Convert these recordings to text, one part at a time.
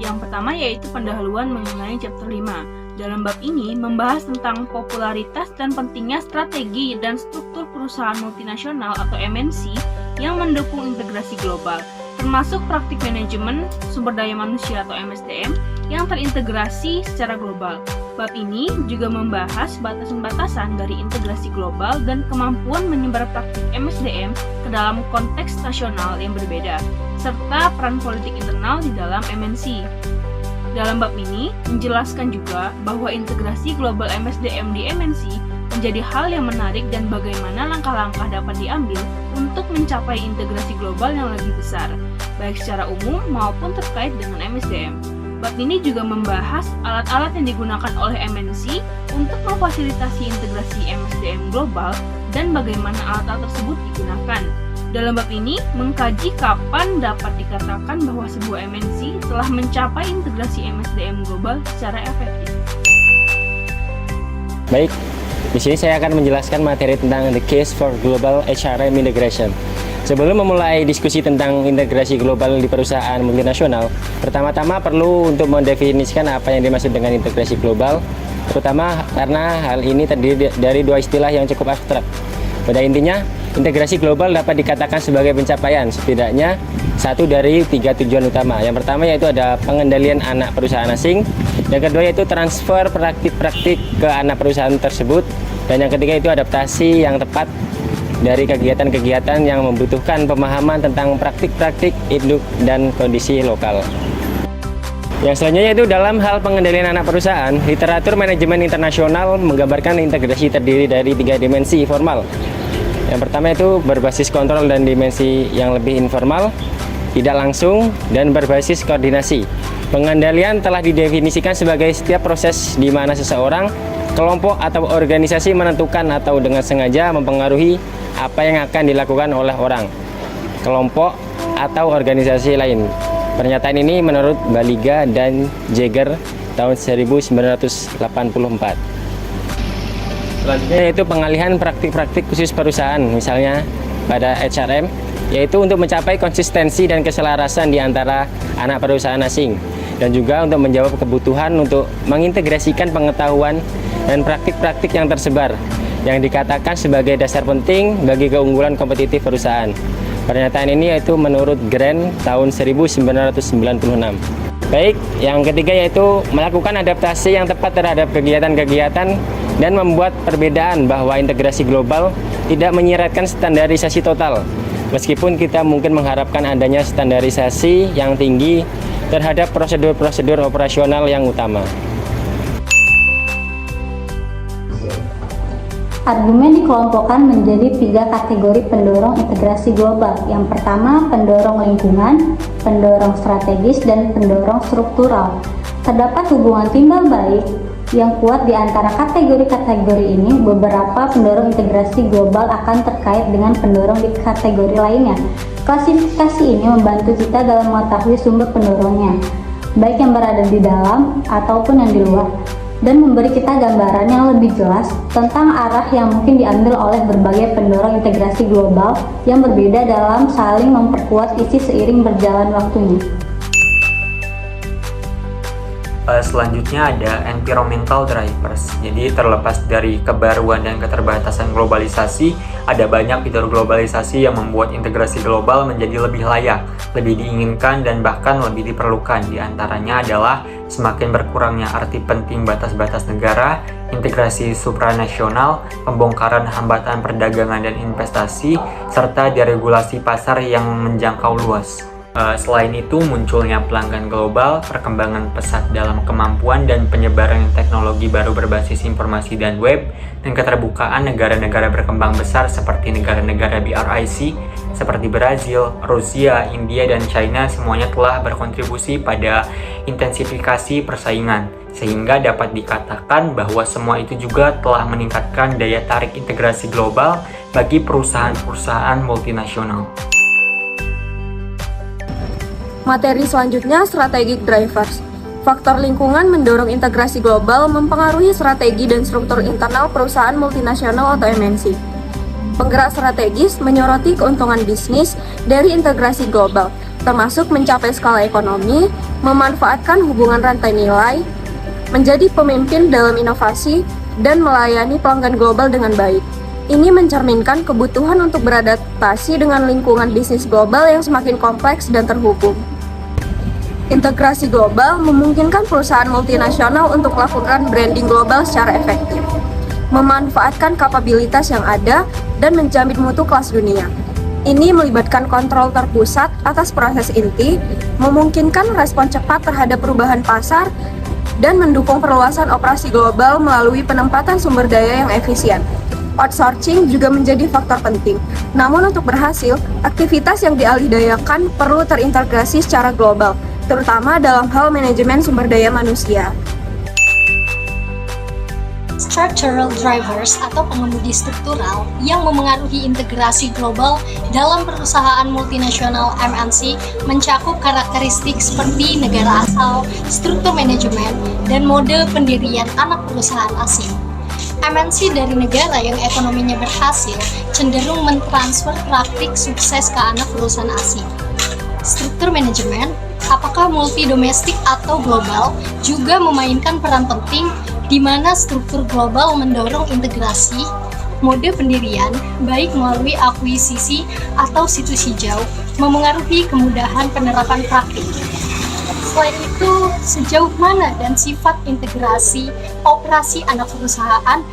Yang pertama yaitu pendahuluan mengenai chapter 5. Dalam bab ini membahas tentang popularitas dan pentingnya strategi dan struktur perusahaan multinasional atau MNC yang mendukung integrasi global, termasuk praktik manajemen sumber daya manusia atau MSDM yang terintegrasi secara global. Bab ini juga membahas batasan-batasan dari integrasi global dan kemampuan menyebar praktik MSDM ke dalam konteks nasional yang berbeda, serta peran politik internal di dalam MNC. Dalam bab ini menjelaskan juga bahwa integrasi global MSDM di MNC menjadi hal yang menarik dan bagaimana langkah-langkah dapat diambil untuk mencapai integrasi global yang lebih besar, baik secara umum maupun terkait dengan MSDM. Bab ini juga membahas alat-alat yang digunakan oleh MNC untuk memfasilitasi integrasi MSDM global dan bagaimana alat-alat tersebut digunakan. Dalam bab ini mengkaji kapan dapat dikatakan bahwa sebuah MNC telah mencapai integrasi MSDM global secara efektif. Baik, di sini saya akan menjelaskan materi tentang the case for global HRM integration. Sebelum memulai diskusi tentang integrasi global di perusahaan multinasional, pertama-tama perlu untuk mendefinisikan apa yang dimaksud dengan integrasi global, terutama karena hal ini terdiri dari dua istilah yang cukup abstrak. Pada intinya, integrasi global dapat dikatakan sebagai pencapaian setidaknya satu dari tiga tujuan utama. Yang pertama yaitu ada pengendalian anak perusahaan asing, yang kedua yaitu transfer praktik-praktik ke anak perusahaan tersebut, dan yang ketiga itu adaptasi yang tepat dari kegiatan-kegiatan yang membutuhkan pemahaman tentang praktik-praktik induk dan kondisi lokal. Yang selanjutnya itu dalam hal pengendalian anak perusahaan, literatur manajemen internasional menggambarkan integrasi terdiri dari tiga dimensi formal. Yang pertama itu berbasis kontrol dan dimensi yang lebih informal, tidak langsung, dan berbasis koordinasi. Pengendalian telah didefinisikan sebagai setiap proses di mana seseorang, kelompok, atau organisasi menentukan atau dengan sengaja mempengaruhi apa yang akan dilakukan oleh orang, kelompok, atau organisasi lain. Pernyataan ini menurut Baliga dan Jagger tahun 1984. Selanjutnya yaitu pengalihan praktik-praktik khusus perusahaan, misalnya pada HRM, yaitu untuk mencapai konsistensi dan keselarasan di antara anak perusahaan asing, dan juga untuk menjawab kebutuhan untuk mengintegrasikan pengetahuan dan praktik-praktik yang tersebar, yang dikatakan sebagai dasar penting bagi keunggulan kompetitif perusahaan. Pernyataan ini yaitu menurut Grant tahun 1996. Baik, yang ketiga yaitu melakukan adaptasi yang tepat terhadap kegiatan-kegiatan dan membuat perbedaan bahwa integrasi global tidak menyiratkan standarisasi total. Meskipun kita mungkin mengharapkan adanya standarisasi yang tinggi terhadap prosedur-prosedur operasional yang utama. Argumen dikelompokkan menjadi tiga kategori pendorong integrasi global. Yang pertama, pendorong lingkungan, pendorong strategis, dan pendorong struktural. Terdapat hubungan timbal balik yang kuat di antara kategori-kategori ini. Beberapa pendorong integrasi global akan terkait dengan pendorong di kategori lainnya. Klasifikasi ini membantu kita dalam mengetahui sumber pendorongnya, baik yang berada di dalam ataupun yang di luar, dan memberi kita gambaran yang lebih jelas tentang arah yang mungkin diambil oleh berbagai pendorong integrasi global yang berbeda dalam saling memperkuat isi seiring berjalan waktunya. Selanjutnya ada environmental drivers. Jadi terlepas dari kebaruan dan keterbatasan globalisasi, ada banyak fitur globalisasi yang membuat integrasi global menjadi lebih layak, lebih diinginkan, dan bahkan lebih diperlukan. Di antaranya adalah semakin berkurangnya arti penting batas-batas negara, integrasi supranasional, pembongkaran hambatan perdagangan dan investasi, serta deregulasi pasar yang menjangkau luas. Selain itu, munculnya pelanggan global, perkembangan pesat dalam kemampuan dan penyebaran teknologi baru berbasis informasi dan web, dan keterbukaan negara-negara berkembang besar seperti negara-negara BRIC, seperti Brazil, Rusia, India, dan China, semuanya telah berkontribusi pada intensifikasi persaingan, sehingga dapat dikatakan bahwa semua itu juga telah meningkatkan daya tarik integrasi global bagi perusahaan-perusahaan multinasional. Materi selanjutnya, strategic drivers. Faktor lingkungan mendorong integrasi global mempengaruhi strategi dan struktur internal perusahaan multinasional atau MNC. Penggerak strategis menyoroti keuntungan bisnis dari integrasi global, termasuk mencapai skala ekonomi, memanfaatkan hubungan rantai nilai, menjadi pemimpin dalam inovasi, dan melayani pelanggan global dengan baik. Ini mencerminkan kebutuhan untuk beradaptasi dengan lingkungan bisnis global yang semakin kompleks dan terhubung. Integrasi global memungkinkan perusahaan multinasional untuk melakukan branding global secara efektif, memanfaatkan kapabilitas yang ada, dan menjamin mutu kelas dunia. Ini melibatkan kontrol terpusat atas proses inti, memungkinkan respon cepat terhadap perubahan pasar, dan mendukung perluasan operasi global melalui penempatan sumber daya yang efisien. Outsourcing juga menjadi faktor penting. Namun untuk berhasil, aktivitas yang dialihdayakan perlu terintegrasi secara global, terutama dalam hal manajemen sumber daya manusia. Structural drivers atau pengemudi struktural yang memengaruhi integrasi global dalam perusahaan multinasional MNC mencakup karakteristik seperti negara asal, struktur manajemen, dan mode pendirian anak perusahaan asing. MNC dari negara yang ekonominya berhasil cenderung mentransfer praktik sukses ke anak perusahaan asing. Struktur manajemen, apakah multi domestik atau global, juga memainkan peran penting di mana struktur global mendorong integrasi, mode pendirian, baik melalui akuisisi atau situs hijau, memengaruhi kemudahan penerapan praktik. Selain itu, sejauh mana dan sifat integrasi operasi anak perusahaan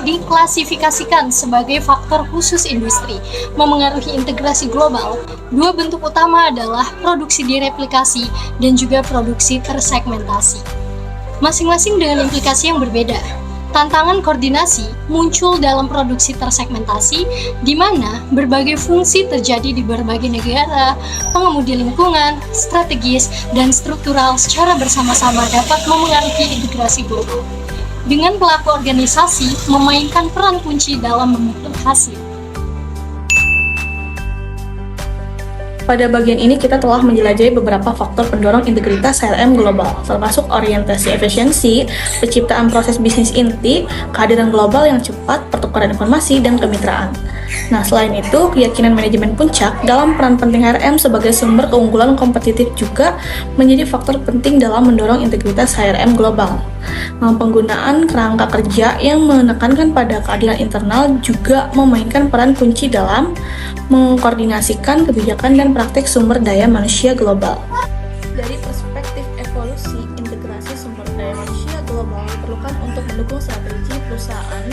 diklasifikasikan sebagai faktor khusus industri memengaruhi integrasi global. Dua bentuk utama adalah produksi direplikasi dan juga produksi tersegmentasi. Masing-masing dengan implikasi yang berbeda. Tantangan koordinasi muncul dalam produksi tersegmentasi, di mana berbagai fungsi terjadi di berbagai negara, pengemudi lingkungan, strategis, dan struktural secara bersama-sama dapat memengaruhi integrasi global. Dengan pelaku organisasi memainkan peran kunci dalam membentuk hasil. Pada bagian ini kita telah menjelajahi beberapa faktor pendorong integritas CRM global, termasuk orientasi efisiensi, penciptaan proses bisnis inti, kehadiran global yang cepat, pertukaran informasi, dan kemitraan. Nah, selain itu, keyakinan manajemen puncak dalam peran penting CRM sebagai sumber keunggulan kompetitif juga menjadi faktor penting dalam mendorong integritas CRM global. Nah, penggunaan kerangka kerja yang menekankan pada keadilan internal juga memainkan peran kunci dalam mengkoordinasikan kebijakan dan praktik sumber daya manusia global. Dari perspektif evolusi, integrasi sumber daya manusia global diperlukan untuk mendukung strategi perusahaan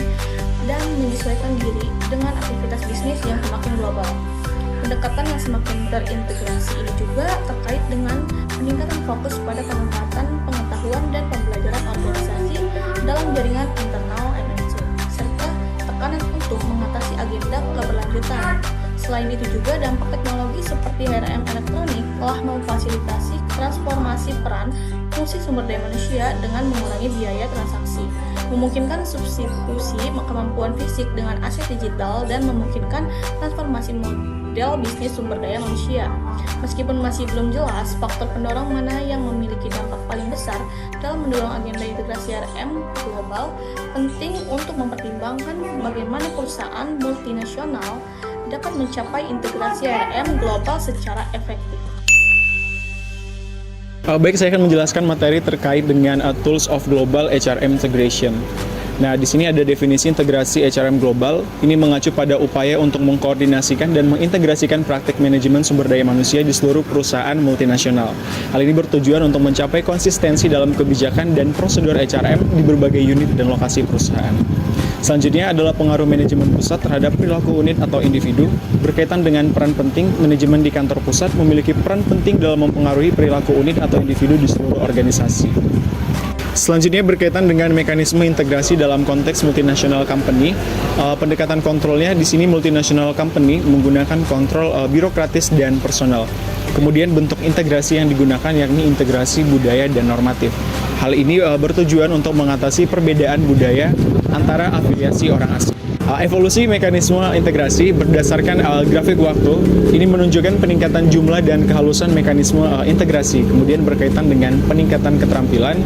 dan menyesuaikan diri dengan aktivitas bisnis yang semakin global. Pendekatan yang semakin terintegrasi ini juga terkait dengan peningkatan fokus pada pemanfaatan pengetahuan dan pembelajaran organisasi dalam jaringan internal MNC, serta tekanan untuk mengatasi agenda keberlanjutan. Selain itu juga dampak teknologi seperti CRM elektronik telah memfasilitasi transformasi peran fungsi sumber daya manusia dengan mengurangi biaya transaksi, memungkinkan substitusi kemampuan fisik dengan aset digital, dan memungkinkan transformasi model bisnis sumber daya manusia. Meskipun masih belum jelas faktor pendorong mana yang memiliki dampak paling besar dalam mendorong agenda integrasi CRM global, penting untuk mempertimbangkan bagaimana perusahaan multinasional dapat mencapai integrasi CRM global secara efektif. Baik, saya akan menjelaskan materi terkait dengan Tools of Global HRM Integration. Nah, di sini ada definisi integrasi HRM global. Ini mengacu pada upaya untuk mengkoordinasikan dan mengintegrasikan praktik manajemen sumber daya manusia di seluruh perusahaan multinasional. Hal ini bertujuan untuk mencapai konsistensi dalam kebijakan dan prosedur HRM di berbagai unit dan lokasi perusahaan. Selanjutnya adalah pengaruh manajemen pusat terhadap perilaku unit atau individu. Berkaitan dengan peran penting, manajemen di kantor pusat memiliki peran penting dalam mempengaruhi perilaku unit atau individu di seluruh organisasi. Selanjutnya berkaitan dengan mekanisme integrasi dalam konteks multinational company. Pendekatan kontrolnya di sini multinational company menggunakan kontrol birokratis dan personal. Kemudian bentuk integrasi yang digunakan yakni integrasi budaya dan normatif. Hal ini bertujuan untuk mengatasi perbedaan budaya antara afiliasi orang asing. Evolusi mekanisme integrasi berdasarkan grafik waktu ini menunjukkan peningkatan jumlah dan kehalusan mekanisme integrasi, kemudian berkaitan dengan peningkatan keterampilan.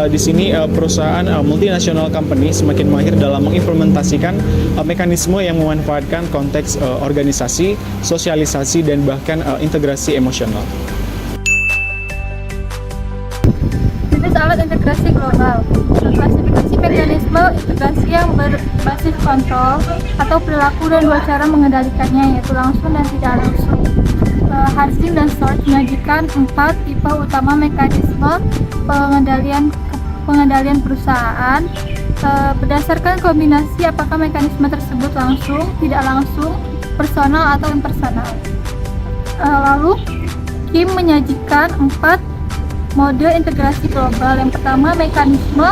Di sini perusahaan multinasional company semakin mahir dalam mengimplementasikan mekanisme yang memanfaatkan konteks organisasi, sosialisasi, dan bahkan integrasi emosional. Jenis alat integrasi global. Klasifikasi mekanisme integrasi yang berbasis kontrol atau perilaku dan dua cara mengendalikannya, yaitu langsung dan tidak langsung. Harsing dan Short menyajikan 4 tipe utama mekanisme pengendalian perusahaan berdasarkan kombinasi apakah mekanisme tersebut langsung, tidak langsung, personal atau impersonal. Lalu Kim menyajikan 4 mode integrasi global. Yang pertama, mekanisme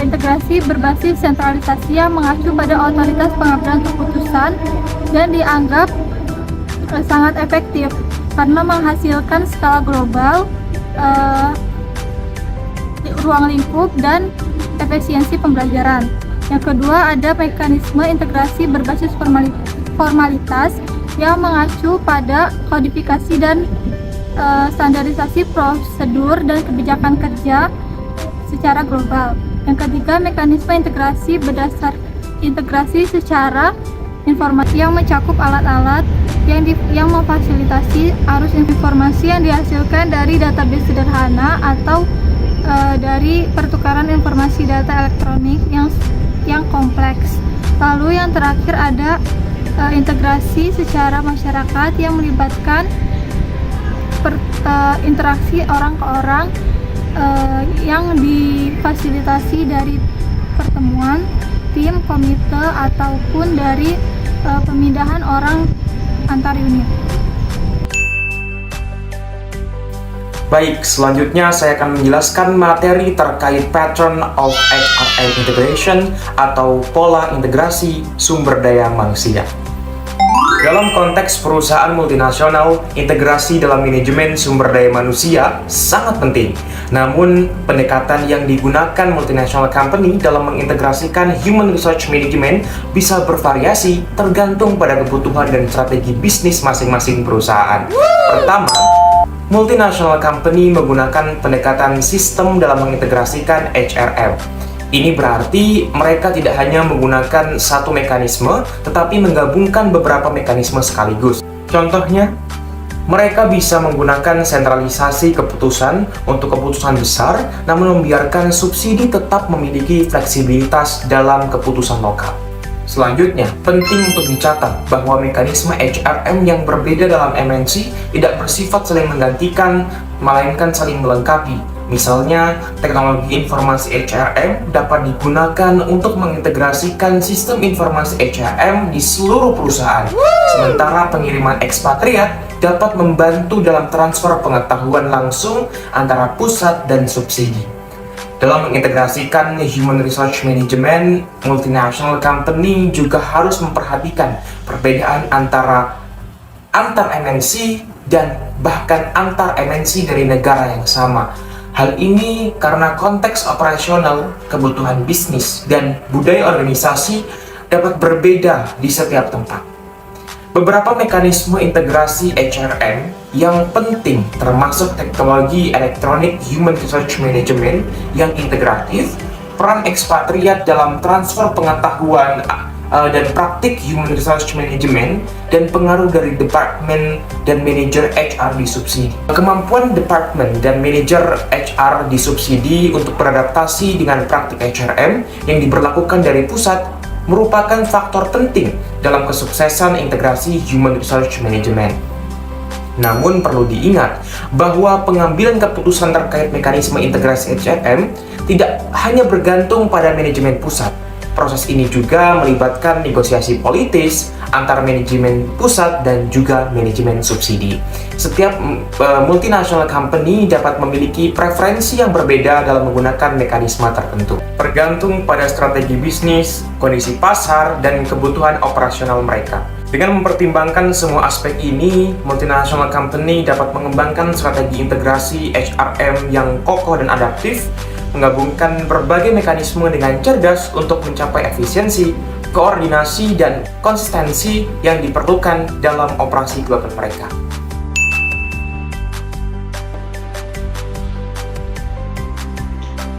integrasi berbasis sentralisasi yang mengacu pada otoritas pengambilan keputusan dan dianggap sangat efektif karena menghasilkan skala global, ruang lingkup, dan efisiensi pembelajaran. Yang kedua, ada mekanisme integrasi berbasis formalitas yang mengacu pada kodifikasi dan standarisasi prosedur dan kebijakan kerja secara global. Yang ketiga, mekanisme integrasi berdasar integrasi secara informasi yang mencakup alat-alat yang memfasilitasi arus informasi yang dihasilkan dari database sederhana atau dari pertukaran informasi data elektronik yang kompleks. Lalu yang terakhir ada integrasi secara masyarakat yang melibatkan interaksi orang ke orang yang difasilitasi dari pertemuan, tim, komite, ataupun dari pemindahan orang antar unit. Baik, selanjutnya saya akan menjelaskan materi terkait Pattern of HRM Integration atau pola integrasi sumber daya manusia. Dalam konteks perusahaan multinasional, integrasi dalam manajemen sumber daya manusia sangat penting. Namun, pendekatan yang digunakan multinational company dalam mengintegrasikan human resource management bisa bervariasi tergantung pada kebutuhan dan strategi bisnis masing-masing perusahaan. Pertama, multinational company menggunakan pendekatan sistem dalam mengintegrasikan HRM. Ini berarti mereka tidak hanya menggunakan satu mekanisme, tetapi menggabungkan beberapa mekanisme sekaligus. Contohnya, mereka bisa menggunakan sentralisasi keputusan untuk keputusan besar, namun membiarkan subsidi tetap memiliki fleksibilitas dalam keputusan lokal. Selanjutnya, penting untuk dicatat bahwa mekanisme HRM yang berbeda dalam MNC tidak bersifat saling menggantikan, melainkan saling melengkapi. Misalnya, teknologi informasi HRM dapat digunakan untuk mengintegrasikan sistem informasi HRM di seluruh perusahaan, sementara pengiriman ekspatriat dapat membantu dalam transfer pengetahuan langsung antara pusat dan subsidi. Dalam mengintegrasikan human resource management, multinational company juga harus memperhatikan perbedaan antar MNC dan bahkan antar MNC dari negara yang sama. Hal ini karena konteks operasional, kebutuhan bisnis, dan budaya organisasi dapat berbeda di setiap tempat. Beberapa mekanisme integrasi HRM yang penting termasuk teknologi elektronik human resource management yang integratif, peran ekspatriat dalam transfer pengetahuan dan praktik human resource management, dan pengaruh dari departemen dan manajer HR di subsidi. Kemampuan departemen dan manajer HR di subsidi untuk beradaptasi dengan praktik HRM yang diberlakukan dari pusat merupakan faktor penting dalam kesuksesan integrasi human resource management. Namun perlu diingat bahwa pengambilan keputusan terkait mekanisme integrasi HRM tidak hanya bergantung pada manajemen pusat. Proses ini juga melibatkan negosiasi politis antara manajemen pusat dan juga manajemen subsidi. Setiap multinational company dapat memiliki preferensi yang berbeda dalam menggunakan mekanisme tertentu, bergantung pada strategi bisnis, kondisi pasar, dan kebutuhan operasional mereka. Dengan mempertimbangkan semua aspek ini, multinational company dapat mengembangkan strategi integrasi HRM yang kokoh dan adaptif, menggabungkan berbagai mekanisme dengan cerdas untuk mencapai efisiensi, koordinasi, dan konsistensi yang diperlukan dalam operasi global mereka.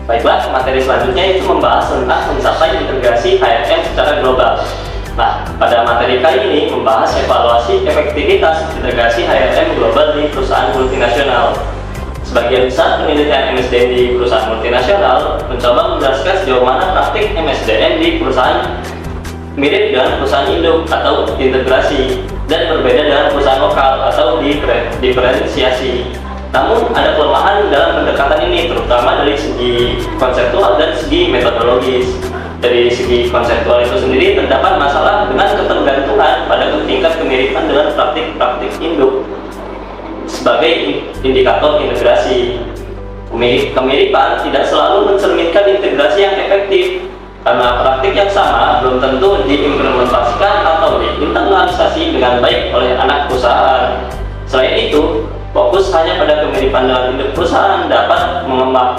Baiklah, materi selanjutnya itu membahas tentang mencapai integrasi HRM secara global. Nah, pada materi kali ini membahas evaluasi efektivitas integrasi HRM global di perusahaan multinasional. Sebagian besar penelitian MSDM di perusahaan multinasional mencoba menjelaskan sejauh mana praktik MSDM di perusahaan mirip dengan perusahaan induk atau integrasi dan berbeda dengan perusahaan lokal atau diferensiasi. Namun ada kelemahan dalam pendekatan ini, terutama dari segi konseptual dan segi metodologis. Dari segi konseptual itu sendiri terdapat masalah dengan ketergantungan pada tingkat kemiripan dengan praktik-praktik induk sebagai indikator integrasi. Kemiripan tidak selalu mencerminkan integrasi yang efektif, karena praktik yang sama belum tentu diimplementasikan atau diinternalisasi dengan baik oleh anak perusahaan. Selain itu, fokus hanya pada kemiripan dengan induk perusahaan dapat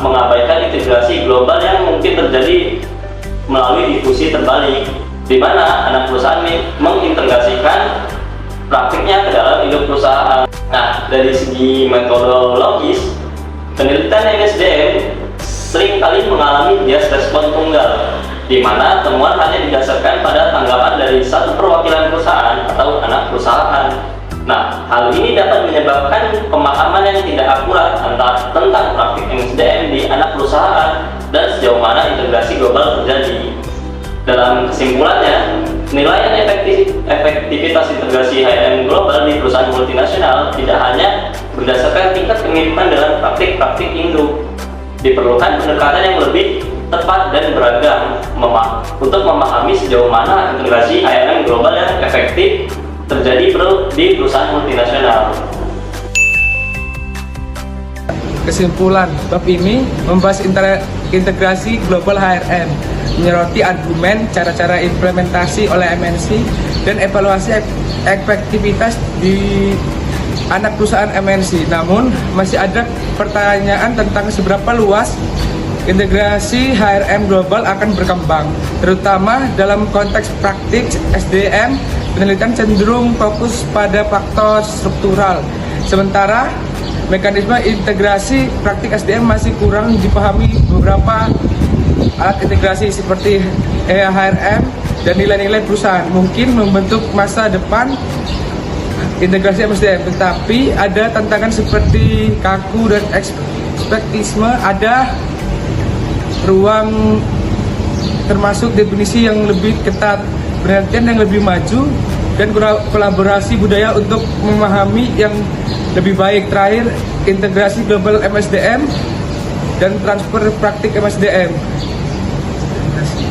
mengabaikan integrasi global yang mungkin terjadi melalui difusi terbalik, di mana anak perusahaan mengintegrasikan praktiknya ke dalam induk perusahaan. Nah, dari segi metodologis, penelitian MSDM seringkali mengalami bias respon tunggal, di mana temuan hanya didasarkan pada tanggapan dari satu perwakilan perusahaan atau anak perusahaan. Nah, hal ini dapat menyebabkan pemahaman yang tidak akurat tentang praktik MSDM di anak perusahaan dan sejauh mana integrasi global terjadi. Dalam kesimpulannya, penilaian efektivitas integrasi HRM global di perusahaan multinasional tidak hanya berdasarkan tingkat kemiripan dengan praktik-praktik induk. Diperlukan pendekatan yang lebih tepat dan beragam untuk memahami sejauh mana integrasi HRM global yang efektif terjadi di perusahaan multinasional. Kesimpulan bab ini membahas integrasi global HRM, menyoroti argumen, cara-cara implementasi oleh MNC, dan evaluasi efektivitas di anak perusahaan MNC. Namun, masih ada pertanyaan tentang seberapa luas integrasi HRM global akan berkembang, terutama dalam konteks praktik SDM. Penelitian cenderung fokus pada faktor struktural, sementara mekanisme integrasi praktik SDM masih kurang dipahami. Beberapa alat integrasi seperti HRM dan nilai-nilai perusahaan mungkin membentuk masa depan integrasi MSDM, tetapi ada tantangan seperti kaku dan ekspektisme. Ada ruang termasuk definisi yang lebih ketat, penelitian yang lebih maju, dan kolaborasi budaya untuk memahami yang lebih baik. Terakhir, integrasi global MSDM dan transfer praktik MSDM. Terima kasih.